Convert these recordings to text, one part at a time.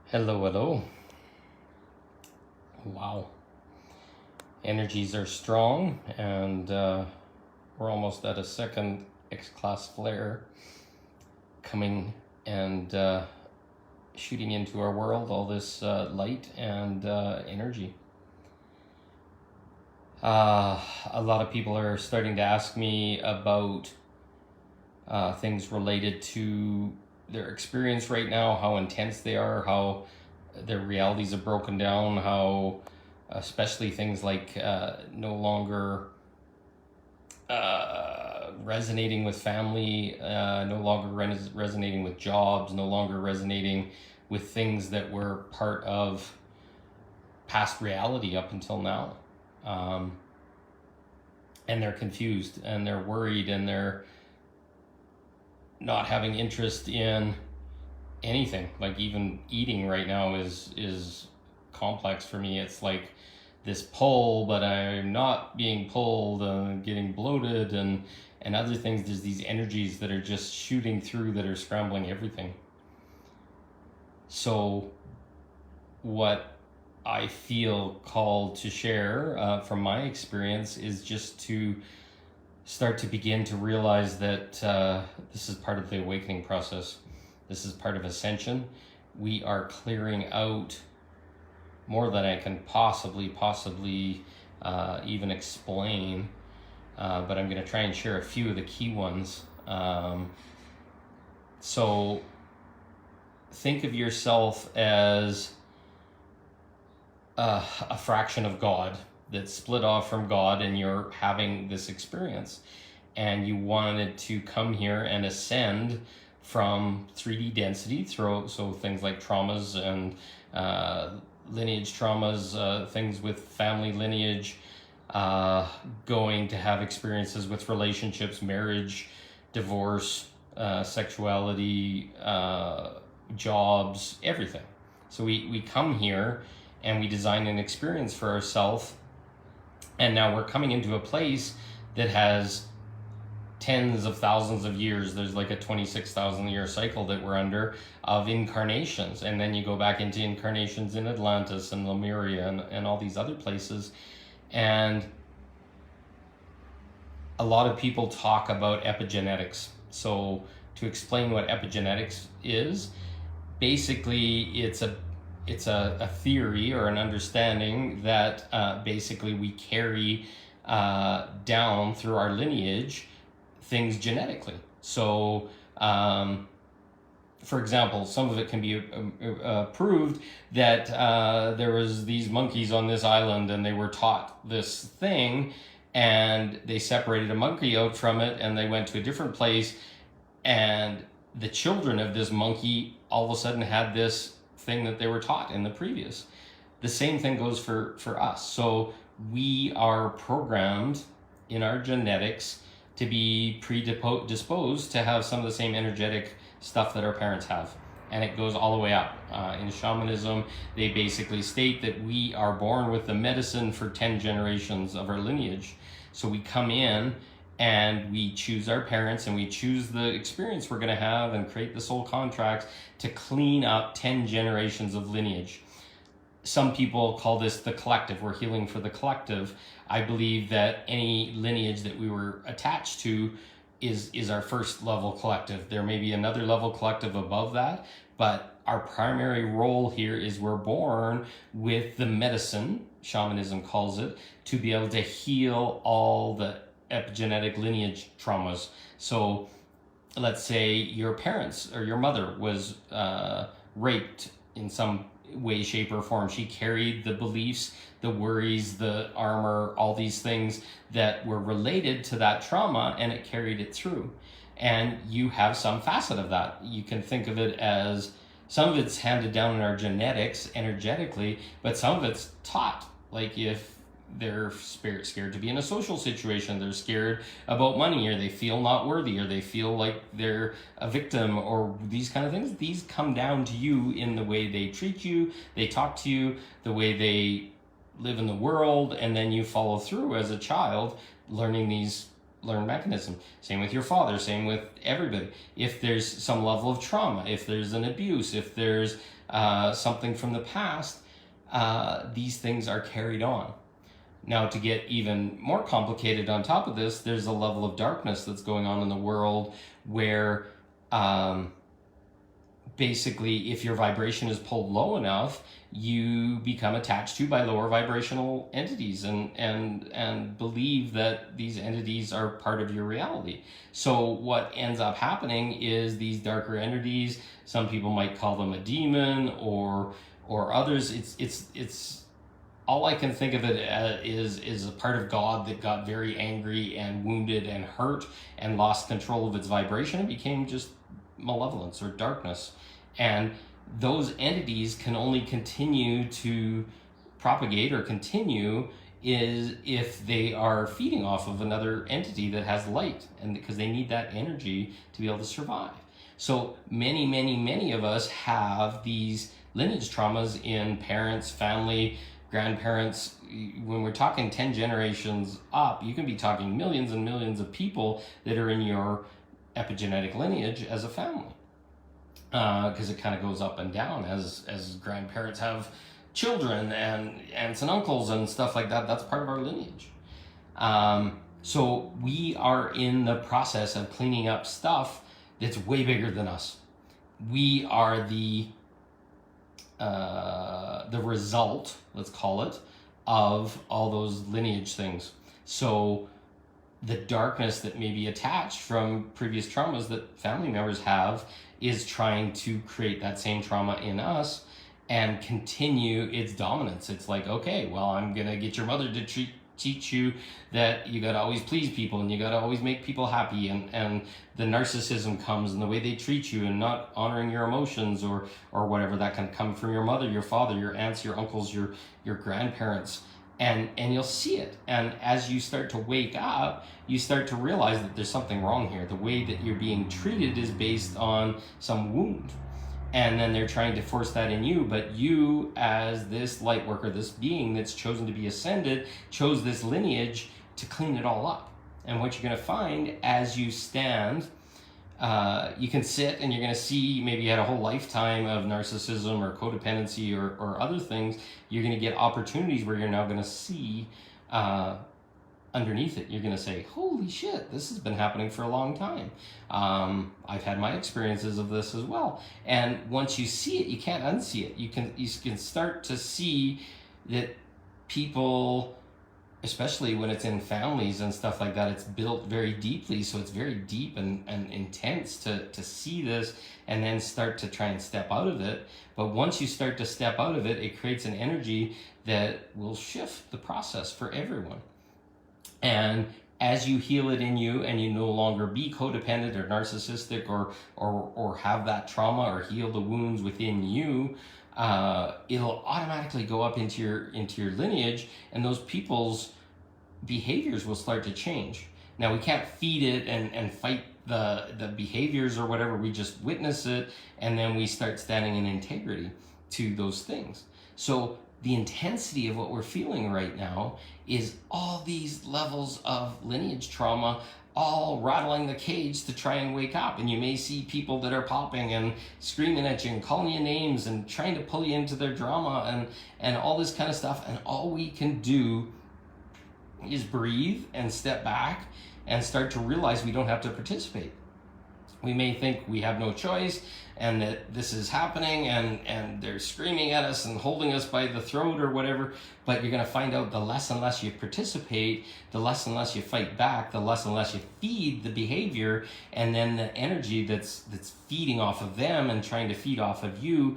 Hello, hello. Wow. Energies are strong, and we're almost at a second X class flare coming and shooting into our world, all this light and energy. A lot of people are starting to ask me about things related to their experience right now, how intense they are, how their realities are broken down, how especially things like no longer resonating with family, no longer resonating with jobs, no longer resonating with things that were part of past reality up until now. And they're confused and they're worried and they're not having interest in anything. Like even eating right now is complex for me. It's like this pull, but I'm not being pulled and getting bloated and other things. There's these energies that are just shooting through that are scrambling everything. So what I feel called to share from my experience is just to start to begin to realize that this is part of the awakening process. This is part of ascension. We are clearing out more than I can possibly even explain, but I'm going to try and share a few of the key ones. So think of yourself as a fraction of God that's split off from God, and you're having this experience, and you wanted to come here and ascend from 3D density, so things like traumas and lineage traumas, things with family lineage, going to have experiences with relationships, marriage, divorce, sexuality, jobs, everything. So we come here and we design an experience for ourselves, and now we're coming into a place that has tens of thousands of years. There's like a 26,000 year cycle that we're under of incarnations, and then you go back into incarnations in Atlantis and Lemuria and all these other places. And a lot of people talk about epigenetics. So to explain what epigenetics is, basically it's a theory or an understanding that basically we carry down through our lineage things genetically. So, for example, some of it can be proved that there was these monkeys on this island and they were taught this thing, and they separated a monkey out from it and they went to a different place, and the children of this monkey all of a sudden had this thing that they were taught in the previous. The same thing goes for us. So we are programmed in our genetics to be predisposed to have some of the same energetic stuff that our parents have. And it goes all the way up. In shamanism, they basically state that we are born with the medicine for 10 generations of our lineage. So we come in and we choose our parents and we choose the experience we're going to have and create the soul contracts to clean up 10 generations of lineage. Some people call this the collective. We're healing for the collective. I believe that any lineage that we were attached to is our first level collective. There may be another level collective above that, but our primary role here is we're born with the medicine, shamanism calls it, to be able to heal all the epigenetic lineage traumas. So let's say your parents or your mother was raped in some way, shape, or form. She carried the beliefs, the worries, the armor, all these things that were related to that trauma, and it carried it through. And you have some facet of that. You can think of it as some of it's handed down in our genetics energetically, but some of it's taught. Like if they're scared to be in a social situation, they're scared about money, or they feel not worthy, or they feel like they're a victim, or these kind of things. These come down to you in the way they treat you, they talk to you, the way they live in the world, and then you follow through as a child, learning these learned mechanism. Same with your father, same with everybody. If there's some level of trauma, if there's an abuse, if there's something from the past, these things are carried on. Now, to get even more complicated on top of this, there's a level of darkness that's going on in the world where basically, if your vibration is pulled low enough, you become attached to by lower vibrational entities and believe that these entities are part of your reality. So what ends up happening is these darker entities, some people might call them a demon or others, it's all I can think of it as is a part of God that got very angry and wounded and hurt and lost control of its vibration and became just malevolence or darkness. And those entities can only continue to propagate or continue is if they are feeding off of another entity that has light, and because they need that energy to be able to survive. So many of us have these lineage traumas in parents, family, grandparents. When we're talking 10 generations up, you can be talking millions and millions of people that are in your epigenetic lineage as a family. Because it kind of goes up and down as grandparents have children and aunts and uncles and stuff like that. That's part of our lineage. So we are in the process of cleaning up stuff that's way bigger than us. We are the result, let's call it, of all those lineage things. So the darkness that may be attached from previous traumas that family members have is trying to create that same trauma in us and continue its dominance. It's like, okay, well, I'm gonna get your mother to teach you that you gotta always please people and you gotta always make people happy, and the narcissism comes and the way they treat you and not honoring your emotions or whatever. That can come from your mother, your father, your aunts, your uncles, your grandparents. And you'll see it. And as you start to wake up, you start to realize that there's something wrong here. The way that you're being treated is based on some wound. And then they're trying to force that in you. But you, as this light worker, this being that's chosen to be ascended, chose this lineage to clean it all up. And what you're going to find as you stand, you can sit and you're going to see maybe you had a whole lifetime of narcissism or codependency or other things. You're going to get opportunities where you're now going to see underneath it. You're going to say, holy shit, this has been happening for a long time. I've had my experiences of this as well. And once you see it, you can't unsee it. You can start to see that people, especially when it's in families and stuff like that, it's built very deeply. So it's very deep and intense to see this and then start to try and step out of it. But once you start to step out of it, it creates an energy that will shift the process for everyone. And as you heal it in you and you no longer be codependent or narcissistic or have that trauma or heal the wounds within you, it'll automatically go up into your lineage, and those people's behaviors will start to change. Now, we can't feed it and fight the behaviors or whatever. We just witness it, and then we start standing in integrity to those things. So the intensity of what we're feeling right now is all these levels of lineage trauma all rattling the cage to try and wake up. And you may see people that are popping and screaming at you and calling you names and trying to pull you into their drama and all this kind of stuff. And all we can do is breathe and step back and start to realize we don't have to participate. We may think we have no choice and that this is happening and they're screaming at us and holding us by the throat or whatever, but you're going to find out the less and less you participate, the less and less you fight back, the less and less you feed the behavior, and then the energy that's feeding off of them and trying to feed off of you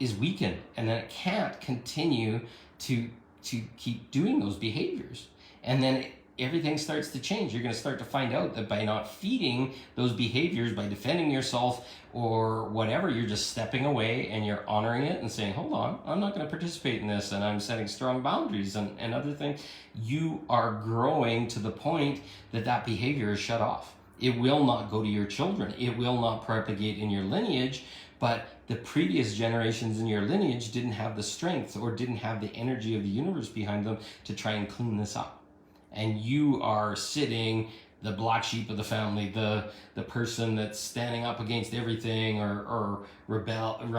is weakened, and then it can't continue to keep doing those behaviors. And then everything starts to change. You're going to start to find out that by not feeding those behaviors, by defending yourself or whatever, you're just stepping away and you're honoring it and saying, hold on, I'm not going to participate in this, and I'm setting strong boundaries and other things. You are growing to the point that behavior is shut off. It will not go to your children. It will not propagate in your lineage, but the previous generations in your lineage didn't have the strength or didn't have the energy of the universe behind them to try and clean this up. And you are sitting the black sheep of the family, the person that's standing up against everything, or rebelling,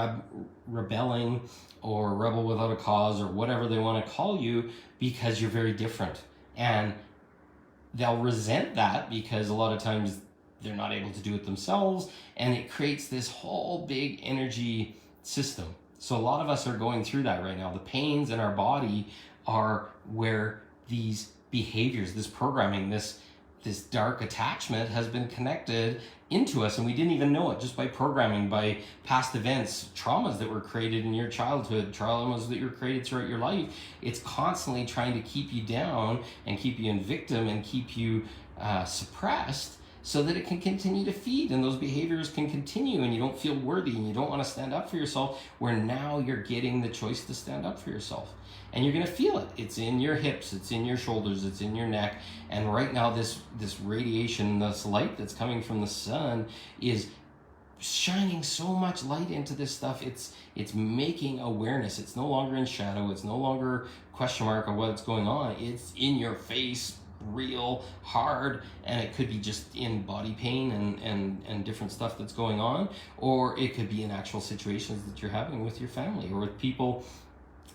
or rebel without a cause, or whatever they want to call you, because you're very different. And they'll resent that because a lot of times they're not able to do it themselves, and it creates this whole big energy system. So a lot of us are going through that right now. The pains in our body are where these behaviors, this programming, this dark attachment has been connected into us, and we didn't even know it, just by programming, by past events, traumas that were created in your childhood, traumas that were created throughout your life. It's constantly trying to keep you down and keep you in victim and keep you suppressed, so that it can continue to feed, and those behaviors can continue, and you don't feel worthy, and you don't want to stand up for yourself, where now you're getting the choice to stand up for yourself. And you're going to feel it. It's in your hips, it's in your shoulders, it's in your neck. And right now, this radiation, this light that's coming from the sun is shining so much light into this stuff. It's making awareness. It's no longer in shadow. It's no longer question mark of what's going on. It's in your face, real hard, and it could be just in body pain and different stuff that's going on, or it could be in actual situations that you're having with your family, or with people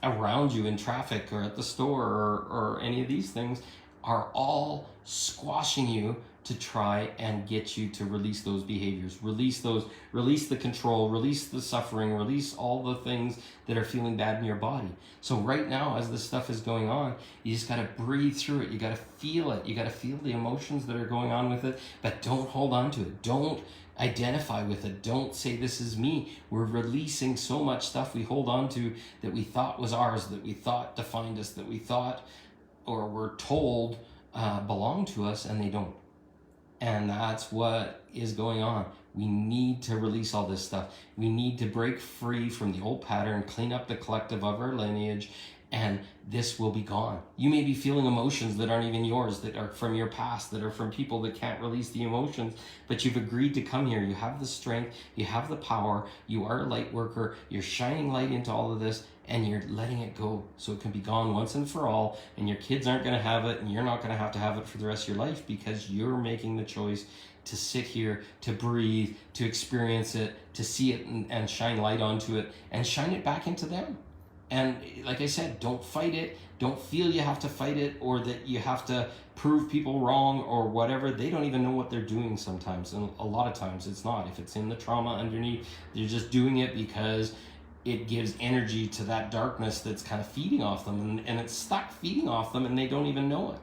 around you in traffic, or at the store, or any of these things are all squashing you to try and get you to release those behaviors, release the control, release the suffering, release all the things that are feeling bad in your body. So right now, as this stuff is going on, you just got to breathe through it. You got to feel it. You got to feel the emotions that are going on with it, but don't hold on to it. Don't identify with it. Don't say, this is me. We're releasing so much stuff we hold on to that we thought was ours, that we thought defined us, that we thought or were told belong to us, and they don't. And that's what is going on. We need to release all this stuff. We need to break free from the old pattern, clean up the collective of our lineage, and this will be gone. You may be feeling emotions that aren't even yours, that are from your past, that are from people that can't release the emotions, but you've agreed to come here. You have the strength, you have the power, you are a light worker, you're shining light into all of this, and you're letting it go so it can be gone once and for all, and your kids aren't going to have it, and you're not going to have it for the rest of your life, because you're making the choice to sit here, to breathe, to experience it, to see it and shine light onto it, and shine it back into them. And like I said, don't fight it. Don't feel you have to fight it, or that you have to prove people wrong or whatever. They don't even know what they're doing sometimes. And a lot of times it's not. If it's in the trauma underneath, they're just doing it because it gives energy to that darkness that's kind of feeding off them. And it's stuck feeding off them, and they don't even know it.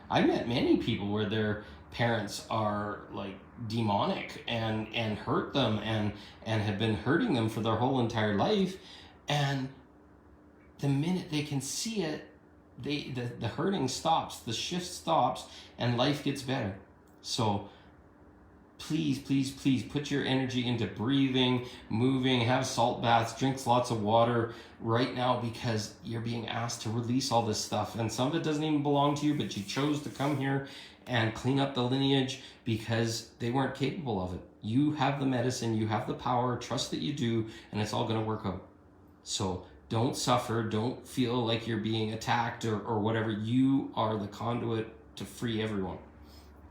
I met many people where their parents are like demonic and hurt them and have been hurting them for their whole entire life. And the minute they can see it, the hurting stops, the shift stops, and life gets better. So please, please, please put your energy into breathing, moving, have salt baths, drink lots of water right now, because you're being asked to release all this stuff. And some of it doesn't even belong to you, but you chose to come here and clean up the lineage because they weren't capable of it. You have the medicine, you have the power, trust that you do, and it's all going to work out. So don't suffer, don't feel like you're being attacked or whatever. You are the conduit to free everyone.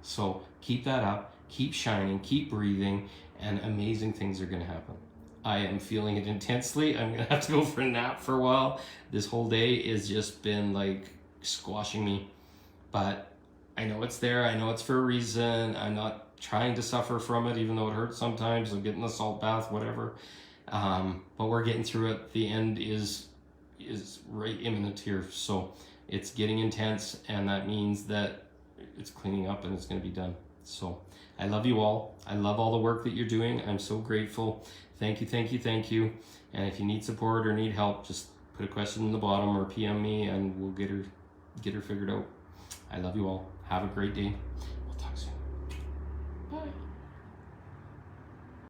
So keep that up, keep shining, keep breathing, and amazing things are going to happen. I am feeling it intensely. I'm going to have to go for a nap for a while. This whole day has just been like squashing me. But I know it's there. I know it's for a reason. I'm not trying to suffer from it, even though it hurts sometimes. I'm getting the salt bath, whatever. But we're getting through it. The end is right imminent here. So it's getting intense, and that means that it's cleaning up and it's going to be done. So I love you all. I love all the work that you're doing. I'm so grateful. Thank you, thank you, thank you. And if you need support or need help, just put a question in the bottom or PM me, and we'll get her figured out. I love you all. Have a great day. We'll talk soon. Bye.